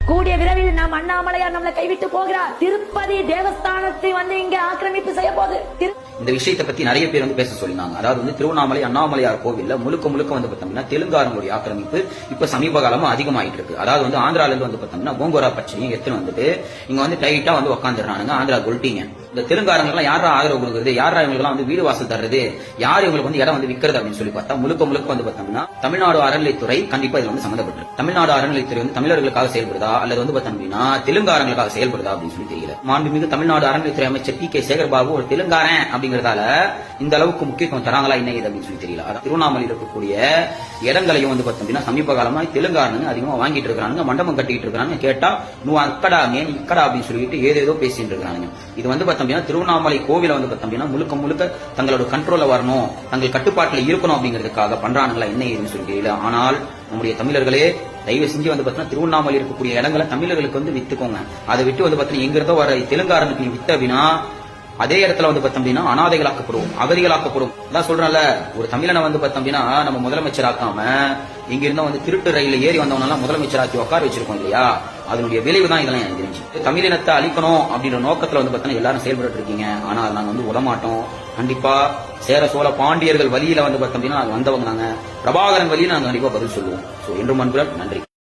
கூடிய விரைவில் நாம் அண்ணாமலையார் நம்மளை கைவிட்டு போகிறார். திருப்பதி தேவஸ்தானத்தை இங்க ஆக்கிரமிப்பு செய்ய போது. இந்த விஷயத்தை பத்தி நிறைய பேர் பேச சொல்லினாங்க. அதாவது திருவண்ணாமலை அண்ணாமலையார் கோவில்ல முழுக்க பார்த்தோம்னா தெலுங்காரங்களுடைய ஆக்கிரமிப்பு இப்ப சமீப காலமா அதிகமாயிட்டு இருக்கு. அதாவது ஆந்திரால இருந்து பார்த்தோம்னா கோங்கோரா பச்சையும் எடுத்துன்னு இங்க டைட்டா உட்காந்துறானுங்க. ஆந்திரா கொல்ட்டிங்க. இந்த தெலுங்காரங்க யாரா ஆதரவு கொடுக்குறது, யாரா இவங்களுக்கு வீடு வாசல் தர்றது, யார் இவங்களுக்கு இடம் விற்கிறது அப்படின்னு சொல்லி பார்த்தா முழுக்க பார்த்தோம்னா தமிழ்நாடு அறநிலைத்துறை கண்டிப்பா இதுல சம்பந்தப்பட்டு. தமிழ்நாடு அறநிலைத்துறை தமிழர்களுக்காக செயல்படுதா அல்லது பார்த்தோம்னா தெலுங்காரங்களுக்காக செயல்படுதா அப்படின்னு சொல்லி தெரியல. மாண்புமிகு தமிழ்நாடு அறநிலைத்துறை அமைச்சர் டி கே சேகர்பாபு ஒரு தெலுங்காரன் அப்படிங்கறதால இந்த அளவுக்கு முக்கியத்துவம் தராங்களா என்ன இது அப்படின்னு சொல்லி தெரியல. திருவண்ணாமலையில் இருக்கக்கூடிய இடங்களையும் பார்த்தோம்னா சமீப காலமா தெலுங்காரங்க அதிகமா வாங்கிட்டு இருக்காங்க, மண்டபம் கட்டிட்டு இருக்காங்க. கேட்டா நூ அக்கடா மேன் இக்கடா அப்படின்னு சொல்லிட்டு ஏதேதோ பேசிட்டு இருக்காங்க. இது பார்த்தோம்னா திருவண்ணாமலை கோவில பார்த்தோம்னா முழுக்க தங்களோட கண்ட்ரோல்ல வரணும், தங்கள் கட்டுப்பாட்டில் இருக்கணும் அப்படிங்கிறதுக்காக பண்றானுங்களா என்ன ஏதுன்னு சொல்லி தெரியல. ஆனால் நம்முடைய தமிழர்களே தயவு செஞ்சு பார்த்தீங்கன்னா திருவண்ணாமலை இருக்கக்கூடிய இடங்களை தமிழர்களுக்கு வித்துக்கோங்க. அதை விட்டு பார்த்தீங்கன்னா எங்க இருந்தோ வர தெலுங்காரனுக்கு வித்த அப்படின்னா அதே இடத்துல பார்த்தோம்னா அனாதைகளாக்கப்படும், அகதிகளாக்கப்படும். அதான் சொல்றேன்ல, ஒரு தமிழனை பார்த்தோம்னா நம்ம முதலமைச்சர் ஆக்காம இங்க இருந்தோம் திருட்டு ரயில ஏறி வந்தவனெல்லாம் முதலமைச்சராக்கி உட்கார வச்சிருக்கோம் இல்லையா, அதனுடைய விளைவு தான் இதெல்லாம் எனக்கு தெரிஞ்சு. தமிழினத்தை அழிக்கணும் அப்படின்ற நோக்கத்துல பார்த்தீங்கன்னா எல்லாரும் செயல்பட்டு இருக்கீங்க. ஆனால் நாங்க விடமாட்டோம். கண்டிப்பா சேர சோழ பாண்டியர்கள் வழியில பார்த்தோம்னா நாங்க வந்தவங்க, நாங்க பிரபாகரன் வழியில நாங்க கண்டிப்பா பதில் சொல்லுவோம். என்றும் அன்புடன் நன்றி.